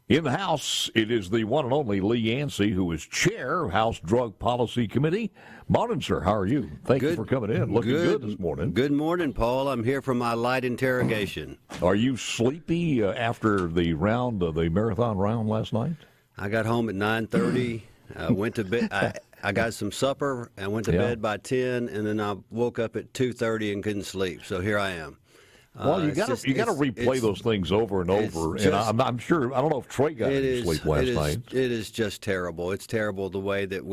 In the House, it is the one and only Lee Yancey, who is chair of House Drug Policy Committee. Morning, sir. How are you? Thank you for coming in. Looking good this morning. Good morning, Paul. I'm here for my light interrogation. Are you sleepy after the marathon round last night? I got home at 9:30. Went to bed. I got some supper. I went to bed by 10, and then I woke up at 2:30 and couldn't sleep. So here I am. Well, you got to replay those things over and over. And I'm sure, I don't know if Trey got any sleep last night. It is just terrible. It's terrible the way that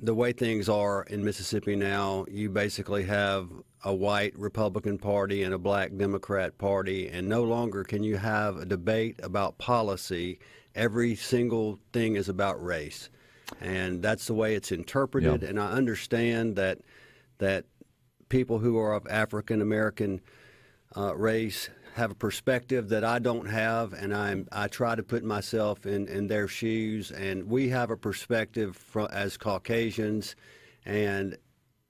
the way things are in Mississippi now. You basically have a white Republican Party and a black Democrat Party, and no longer can you have a debate about policy. Every single thing is about race, and that's the way it's interpreted. Yeah. And I understand that people who are of African American race have a perspective that I don't have, and I try to put myself in their shoes. And we have a perspective as Caucasians, and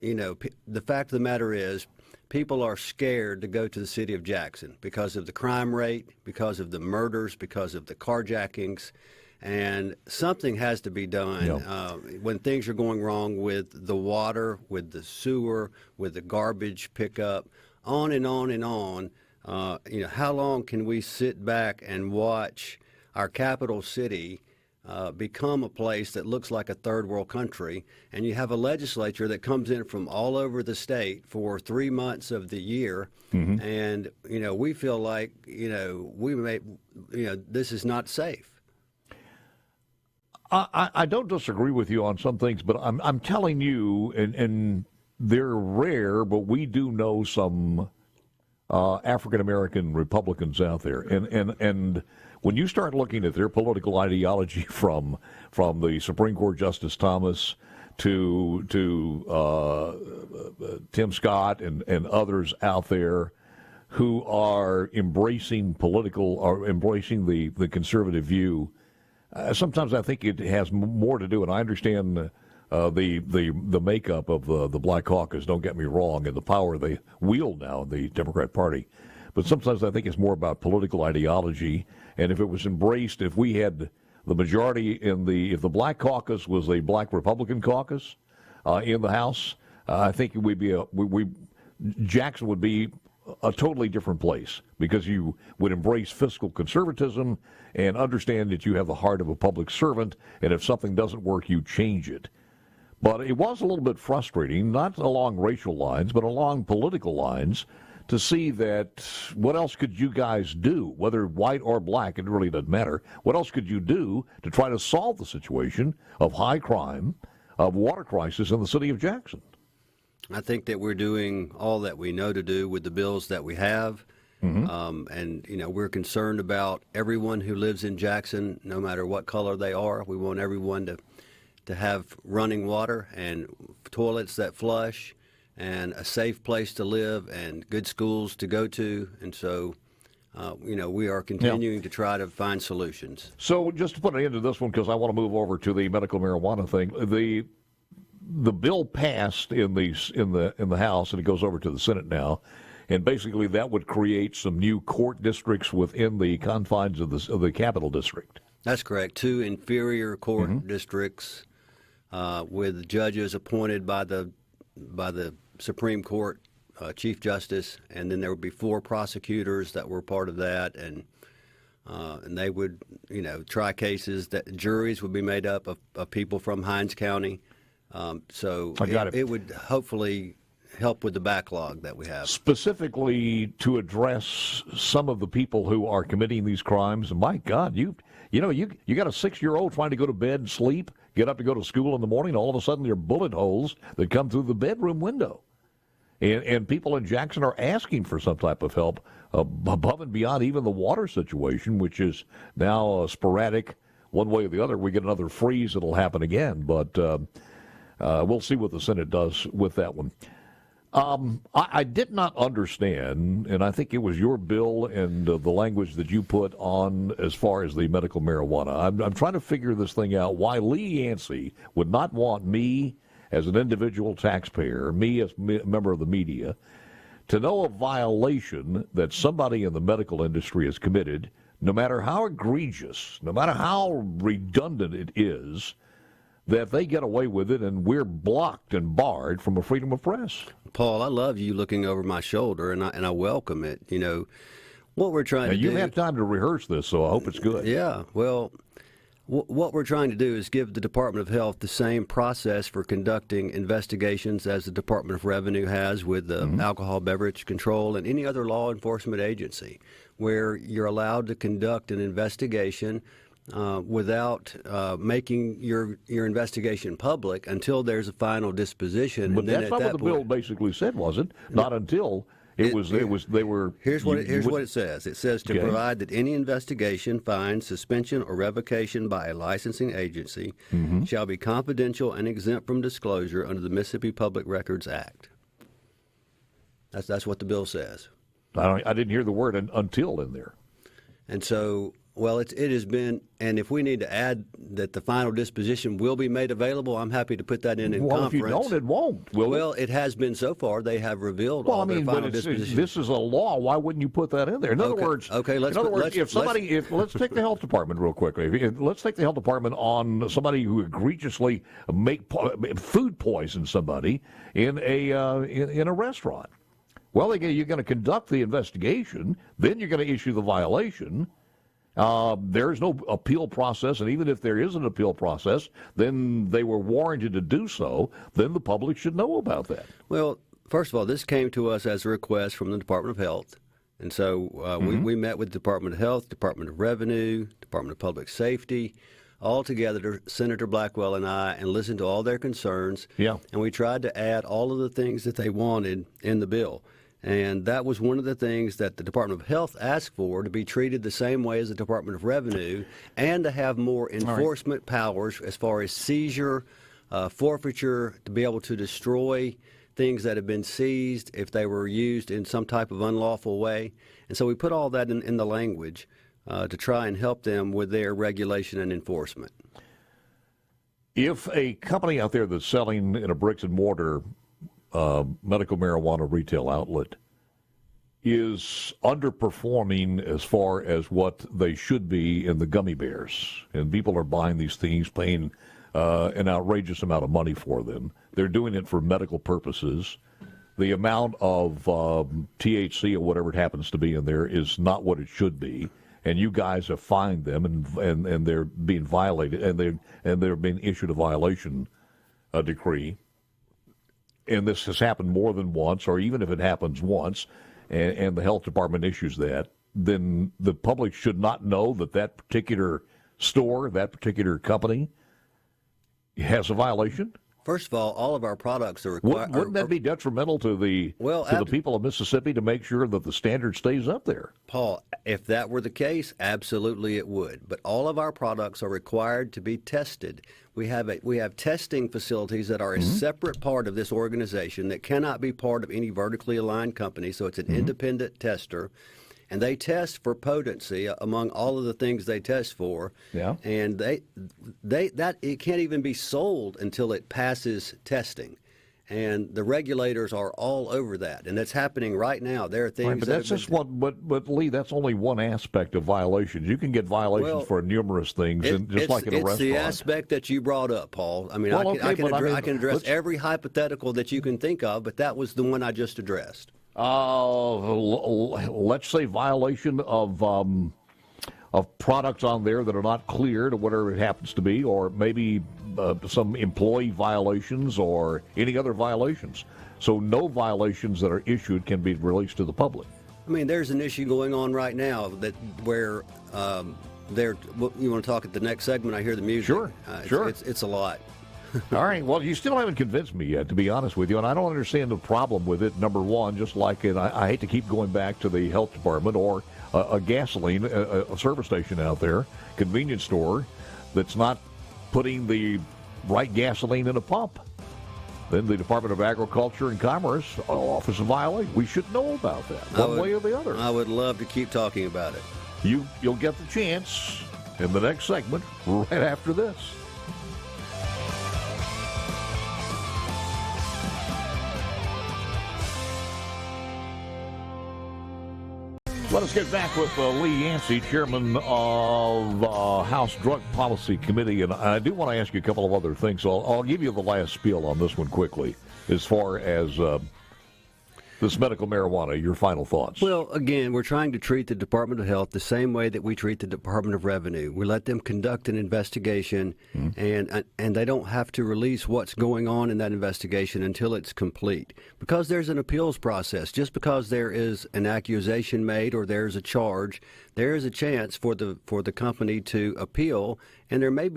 the fact of the matter is, people are scared to go to the city of Jackson because of the crime rate, because of the murders, because of the carjackings. And something has to be done when things are going wrong with the water, with the sewer, with the garbage pickup, on and on and on. How long can we sit back and watch our capital city become a place that looks like a third world country? And you have a legislature that comes in from all over the state for 3 months of the year, and we feel like this is not safe. I don't disagree with you on some things, but I'm telling you, and they're rare, but we do know some African American Republicans out there, and when you start looking at their political ideology from the Supreme Court Justice Thomas to Tim Scott and others out there who are embracing the conservative view. Sometimes I think it has more to do, and I understand the makeup of the Black Caucus, don't get me wrong, and the power they wield now in the Democrat Party. But sometimes I think it's more about political ideology, and if it was embraced, if we had the majority if the Black Caucus was a Black Republican caucus in the House, I think Jackson would be a totally different place, because you would embrace fiscal conservatism and understand that you have the heart of a public servant, and if something doesn't work, you change it. But it was a little bit frustrating, not along racial lines, but along political lines, to see that what else could you guys do, whether white or black, it really doesn't matter. What else could you do to try to solve the situation of high crime, of water crisis in the city of Jackson? I think that we're doing all that we know to do with the bills that we have. And we're concerned about everyone who lives in Jackson, no matter what color they are. We want everyone to have running water and toilets that flush and a safe place to live and good schools to go to. And so, we are continuing to try to find solutions. So just to put an end to this one, because I want to move over to the medical marijuana thing, the bill passed in the House, and it goes over to the Senate now, and basically that would create some new court districts within the confines of the Capital District. That's correct. 2 inferior court districts with judges appointed by the Supreme Court Chief Justice, and then there would be 4 prosecutors that were part of that, and they would try cases. That juries would be made up of people from Hinds County. So it would hopefully help with the backlog that we have. Specifically to address some of the people who are committing these crimes. My God, you got a 6-year-old trying to go to bed and sleep, get up to go to school in the morning, all of a sudden there are bullet holes that come through the bedroom window. And people in Jackson are asking for some type of help above and beyond even the water situation, which is now sporadic one way or the other. We get another freeze, it'll happen again. But we'll see what the Senate does with that one. I did not understand, and I think it was your bill and the language that you put on as far as the medical marijuana. I'm trying to figure this thing out, why Lee Yancey would not want me as an individual taxpayer, me as a member of the media, to know a violation that somebody in the medical industry has committed no matter how egregious, no matter how redundant it is, that they get away with it and we're blocked and barred from a freedom of press. Paul, I love you looking over my shoulder, and I welcome it. You know, what we're trying to do... You've had time to rehearse this, so I hope it's good. Yeah, well, what we're trying to do is give the Department of Health the same process for conducting investigations as the Department of Revenue has with the alcohol beverage control and any other law enforcement agency, where you're allowed to conduct an investigation without making your investigation public until there's a final disposition. But and then that's not what the bill basically said, was it? Not until they were. Here's what it says. It says to provide that any investigation, fine, suspension, or revocation by a licensing agency shall be confidential and exempt from disclosure under the Mississippi Public Records Act. That's what the bill says. I didn't hear the word until in there. And so, well, it has been, and if we need to add that the final disposition will be made available, I'm happy to put that in well, conference. If you don't, it won't, will Well, it? it has been so far. They have revealed all their final dispositions. This is a law. Why wouldn't you put that in there? In other words, let's take the health department real quickly. Let's take the health department on somebody who egregiously food poisoned somebody in a restaurant. Well, you're going to conduct the investigation, then you're going to issue the violation. There's no appeal process, and even if there is an appeal process, then they were warranted to do so, then the public should know about that. Well, first of all, this came to us as a request from the Department of Health. And so we met with the Department of Health, Department of Revenue, Department of Public Safety, all together, Senator Blackwell and I, and listened to all their concerns. Yeah. And we tried to add all of the things that they wanted in the bill. And that was one of the things that the Department of Health asked for, to be treated the same way as the Department of Revenue and to have more enforcement powers as far as seizure, forfeiture, to be able to destroy things that have been seized if they were used in some type of unlawful way. And so we put all that in the language to try and help them with their regulation and enforcement. If a company out there that's selling in a bricks and mortar medical marijuana retail outlet is underperforming as far as what they should be in the gummy bears, and people are buying these things, paying an outrageous amount of money for them. They're doing it for medical purposes. The amount of THC or whatever it happens to be in there is not what it should be, and you guys have fined them, and they're being violated, and they're being issued a violation decree. And this has happened more than once, or even if it happens once, and the health department issues that, then the public should not know that that particular store, that particular company has a violation? First of all of our products are required. Wouldn't that be detrimental to the people of Mississippi to make sure that the standard stays up there? Paul, if that were the case, absolutely it would. But all of our products are required to be tested. We have testing facilities that are a separate part of this organization that cannot be part of any vertically aligned company. So it's an independent tester. And they test for potency among all of the things they test for. Yeah. And it can't even be sold until it passes testing. And the regulators are all over that, and that's happening right now. There are things, right, but that's just but Lee, that's only one aspect of violations. You can get violations for numerous things, like in a restaurant. It's the aspect that you brought up, Paul. I mean, I can address every hypothetical that you can think of, but that was the one I just addressed. Let's say violation of products on there that are not cleared, or whatever it happens to be, or maybe some employee violations or any other violations. So no violations that are issued can be released to the public. I mean, there's an issue going on right now where you want to talk at the next segment? I hear the music. Sure. It's a lot. All right. Well, you still haven't convinced me yet, to be honest with you, and I don't understand the problem with it. Number one, just like I hate to keep going back to the health department or a gasoline, a service station out there, convenience store that's not putting the right gasoline in a pump. Then the Department of Agriculture and Commerce offers a violation. We should know about that, one way or the other. I would love to keep talking about it. You'll get the chance in the next segment right after this. Let us get back with Lee Yancey, chairman of House Drug Policy Committee. And I do want to ask you a couple of other things. So I'll give you the last spiel on this one quickly as far as this medical marijuana, your final thoughts. Well, again, we're trying to treat the Department of Health the same way that we treat the Department of Revenue. We let them conduct an investigation, and they don't have to release what's going on in that investigation until it's complete. Because there's an appeals process. Just because there is an accusation made or there's a charge, there is a chance for the company to appeal, and it may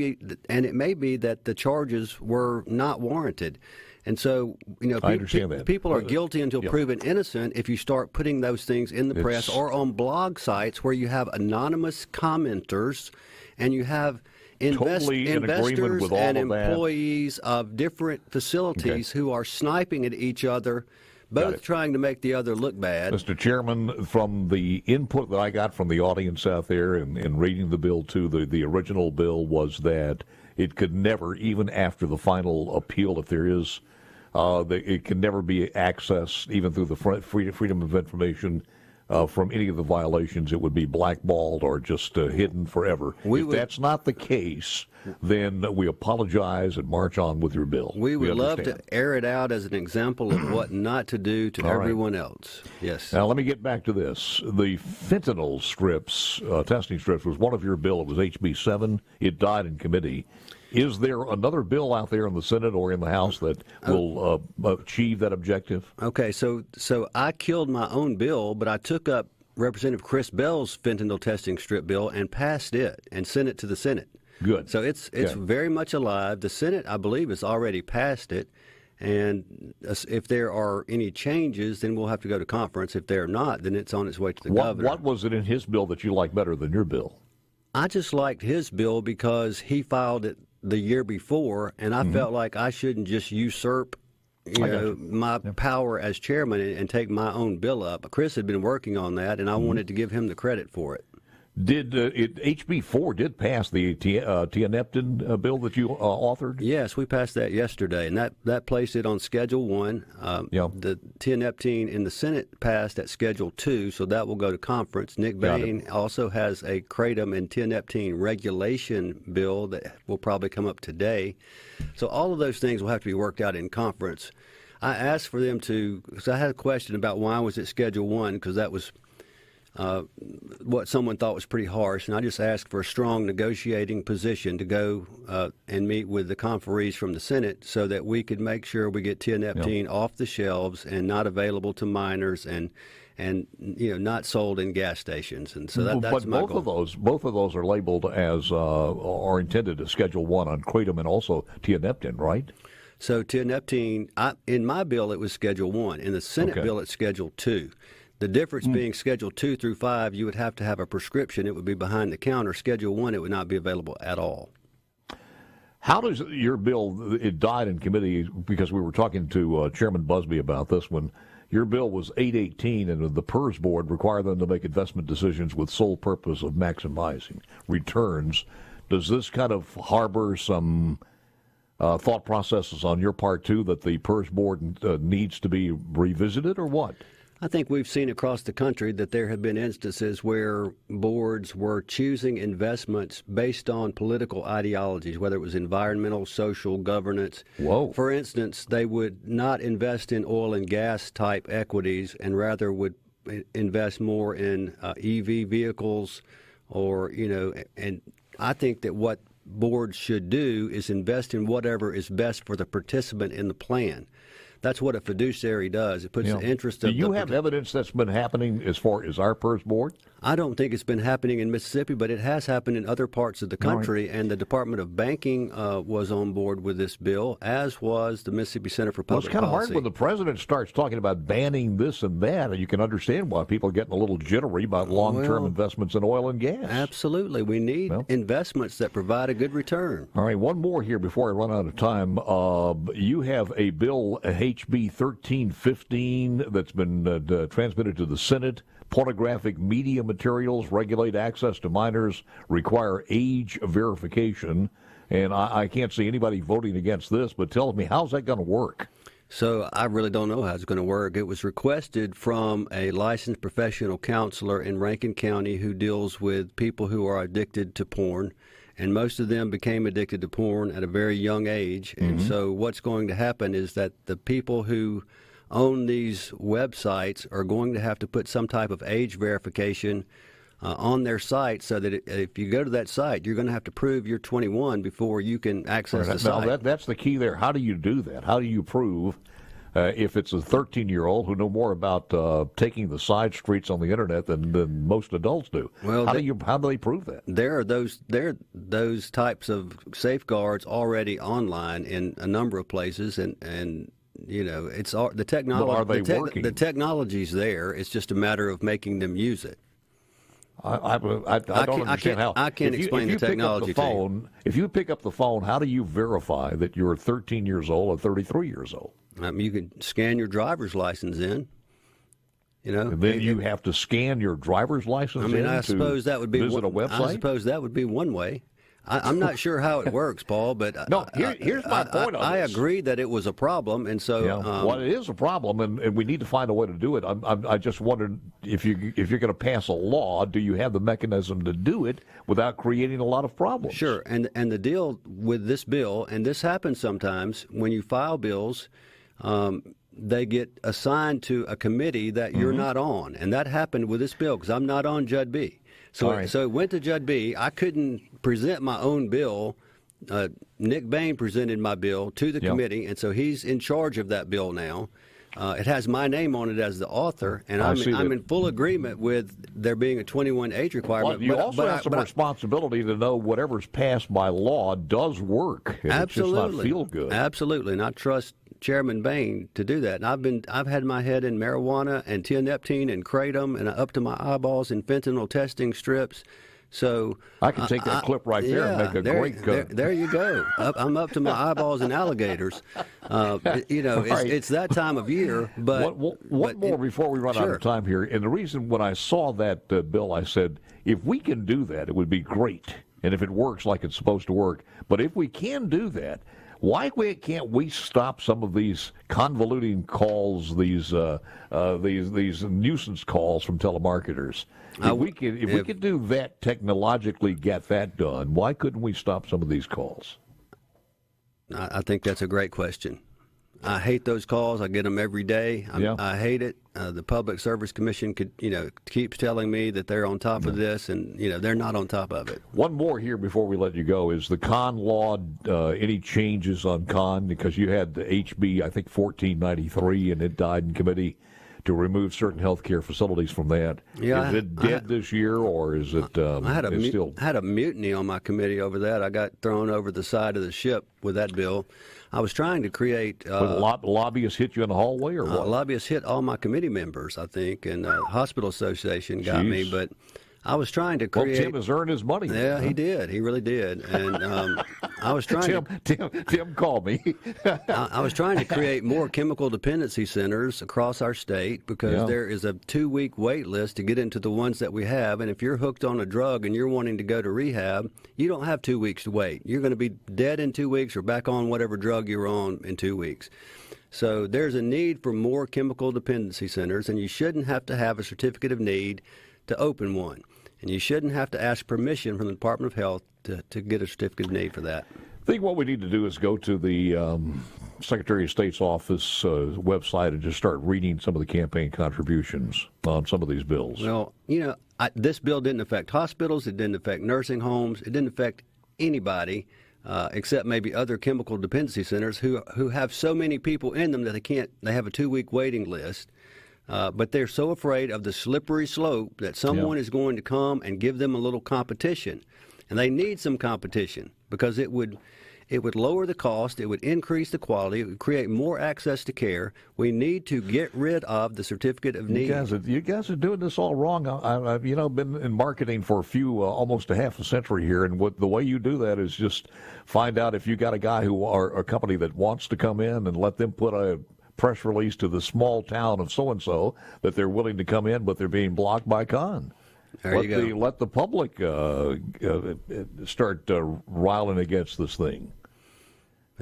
be that the charges were not warranted. And so, people are guilty until proven innocent if you start putting those things in the press or on blog sites where you have anonymous commenters and you have investors and employees of different facilities who are sniping at each other, both trying to make the other look bad. Mr. Chairman, from the input that I got from the audience out there in reading the bill too, the original bill was that it could never, even after the final appeal, if there is, it can never be accessed, even through the Freedom of Information, from any of the violations. It would be blackballed or just hidden forever. If that's not the case, then we apologize and march on with your bill. We would love to air it out as an example of what not to do to everyone else. Yes. Now, let me get back to this. The fentanyl strips, testing strips, was one of your bill. It was HB 7. It died in committee. Is there another bill out there in the Senate or in the House that will achieve that objective? Okay, so I killed my own bill, but I took up Representative Chris Bell's fentanyl testing strip bill and passed it and sent it to the Senate. Good. So it's very much alive. The Senate, I believe, has already passed it. And if there are any changes, then we'll have to go to conference. If there are not, then it's on its way to the governor. What was it in his bill that you like better than your bill? I just liked his bill because he filed it the year before, and I felt like I shouldn't just usurp my power as chairman and take my own bill up. Chris had been working on that, and I wanted to give him the credit for it. Did HB 4 did pass the tianeptine bill that you authored? Yes, we passed that yesterday, and that placed it on Schedule 1. The tianeptine in the Senate passed at Schedule 2, so that will go to conference. Nick Bain also has a kratom and tianeptine regulation bill that will probably come up today. So all of those things will have to be worked out in conference. I asked for them to, because I had a question about why was it Schedule 1, because that was what someone thought was pretty harsh, and I just asked for a strong negotiating position to go and meet with the conferees from the Senate so that we could make sure we get tianeptine off the shelves and not available to minors and not sold in gas stations. And so that's my goal. Both of those are labeled as are intended as Schedule 1 on kratom and also tianeptine, right? So tianeptine, in my bill, it was Schedule 1. In the Senate bill, it's Schedule 2. The difference being Schedule 2 through 5, you would have to have a prescription. It would be behind the counter. Schedule 1, it would not be available at all. How does your bill, it died in committee because we were talking to Chairman Busby about this one. Your bill was 818, and the PERS board required them to make investment decisions with sole purpose of maximizing returns. Does this kind of harbor some thought processes on your part, too, that the PERS board needs to be revisited, or what? I think we've seen across the country that there have been instances where boards were choosing investments based on political ideologies, whether it was environmental, social, governance. Whoa. For instance, they would not invest in oil and gas type equities and rather would invest more in EV vehicles and I think that what boards should do is invest in whatever is best for the participant in the plan. That's what a fiduciary does. It puts the interest of Do you have evidence that's been happening as far as our PERS board? I don't think it's been happening in Mississippi, but it has happened in other parts of the country, and the Department of Banking was on board with this bill, as was the Mississippi Center for Public Policy. It's kind of hard when the president starts talking about banning this and that, and you can understand why people are getting a little jittery about long-term investments in oil and gas. Absolutely. We need investments that provide a good return. All right, one more here before I run out of time. You have a bill, HB 1315, that's been transmitted to the Senate. Pornographic media materials regulate access to minors, require age verification. And I can't see anybody voting against this, but tell me, how's that going to work? So I really don't know how it's going to work. It was requested from a licensed professional counselor in Rankin County who deals with people who are addicted to porn, and most of them became addicted to porn at a very young age. And so what's going to happen is that the people who own these websites are going to have to put some type of age verification on their site, so that if you go to that site, you're going to have to prove you're 21 before you can access the site. No, that's the key there. How do you do that? How do you prove if it's a 13-year-old who know more about taking the side streets on the internet than most adults do? Well, how do they prove that? There are those types of safeguards already online in a number of places, and you know, it's all the technology. Well, are they working? The technology's there. It's just a matter of making them use it. I don't understand how. I can't explain the technology to you. If you pick up the phone, how do you verify that you're 13 years old or 33 years old? You can scan your driver's license in. You know, and then you have to scan your driver's license. I suppose that would be visit a website. I suppose that would be one way. I'm not sure how it works, Paul, but no. Here's my point on this. I agree that it was a problem, and so well, it is a problem, and we need to find a way to do it. I just wondered if you're going to pass a law, do you have the mechanism to do it without creating a lot of problems? Sure, and the deal with this bill, and this happens sometimes when you file bills. They get assigned to a committee that you're not on, and that happened with this bill because I'm not on Judd B. So it went to Judd B. I couldn't present my own bill. Nick Bain presented my bill to the committee, and so he's in charge of that bill now. It has my name on it as the author, and I'm in full agreement with there being a 21 age requirement. Well, you also have some responsibility to know whatever's passed by law does work. Absolutely, it's just not feel good. Absolutely, and I trust Chairman Bain to do that. And I've had my head in marijuana and tianeptine and kratom and up to my eyeballs in fentanyl testing strips. So I can take that clip right there and make a great cut. There you go. I'm up to my eyeballs in alligators. It's that time of year. But one more before we run out of time here. And the reason when I saw that bill, I said, if we can do that, it would be great. And if it works like it's supposed to work. But if we can do that, why can't we stop some of these convoluting calls, these nuisance calls from telemarketers? If we could do that technologically, get that done, why couldn't we stop some of these calls? I think that's a great question. I hate those calls. I get them every day. I hate it. The Public Service Commission keeps telling me that they're on top of this, and they're not on top of it. One more here before we let you go is the con law. Any changes on con? Because you had the HB, I think 1493, and it died in committee to remove certain health care facilities from that. Yeah, is it dead this year, or is it I had a mutiny on my committee over that. I got thrown over the side of the ship with that bill. I was trying to create... lobbyists hit you in the hallway, or what? Lobbyists hit all my committee members, I think, and Hospital Association got me, but... I was trying to create... Well, Tim has earned his money. Yeah, he did. He really did. And I was trying Tim called me. I was trying to create more chemical dependency centers across our state because there is a 2-week wait list to get into the ones that we have. And if you're hooked on a drug and you're wanting to go to rehab, you don't have 2 weeks to wait. You're going to be dead in 2 weeks or back on whatever drug you're on in 2 weeks. So there's a need for more chemical dependency centers, and you shouldn't have to have a certificate of need to open one. And you shouldn't have to ask permission from the Department of Health to get a certificate of need for that. I think what we need to do is go to the Secretary of State's office website and just start reading some of the campaign contributions on some of these bills. Well, this bill didn't affect hospitals. It didn't affect nursing homes. It didn't affect anybody except maybe other chemical dependency centers who have so many people in them that they have a 2-week waiting list. But they're so afraid of the slippery slope that someone is going to come and give them a little competition. And they need some competition because it would lower the cost, it would increase the quality, it would create more access to care. We need to get rid of the certificate of need. You guys are doing this all wrong. I've been in marketing for almost a half a century here, and the way you do that is just find out if you got a guy or a company that wants to come in and let them put a press release to the small town of so-and-so that they're willing to come in, but they're being blocked by con. Let the public start riling against this thing.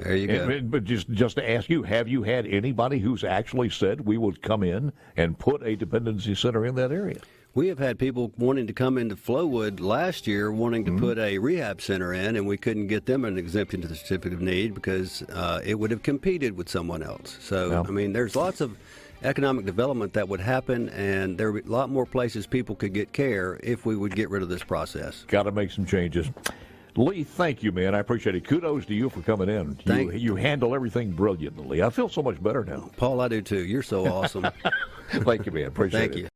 There you go. But just to ask you, have you had anybody who's actually said we would come in and put a dependency center in that area? We have had people wanting to come into Flowood last year wanting to put a rehab center in, and we couldn't get them an exemption to the certificate of need because it would have competed with someone else. So, Yeah. I mean, there's lots of economic development that would happen, and there would be a lot more places people could get care if we would get rid of this process. Got to make some changes. Lee, thank you, man. I appreciate it. Kudos to you for coming in. You handle everything brilliantly. I feel so much better now. Paul, I do too. You're so awesome. Thank you, man. Appreciate it. Thank you.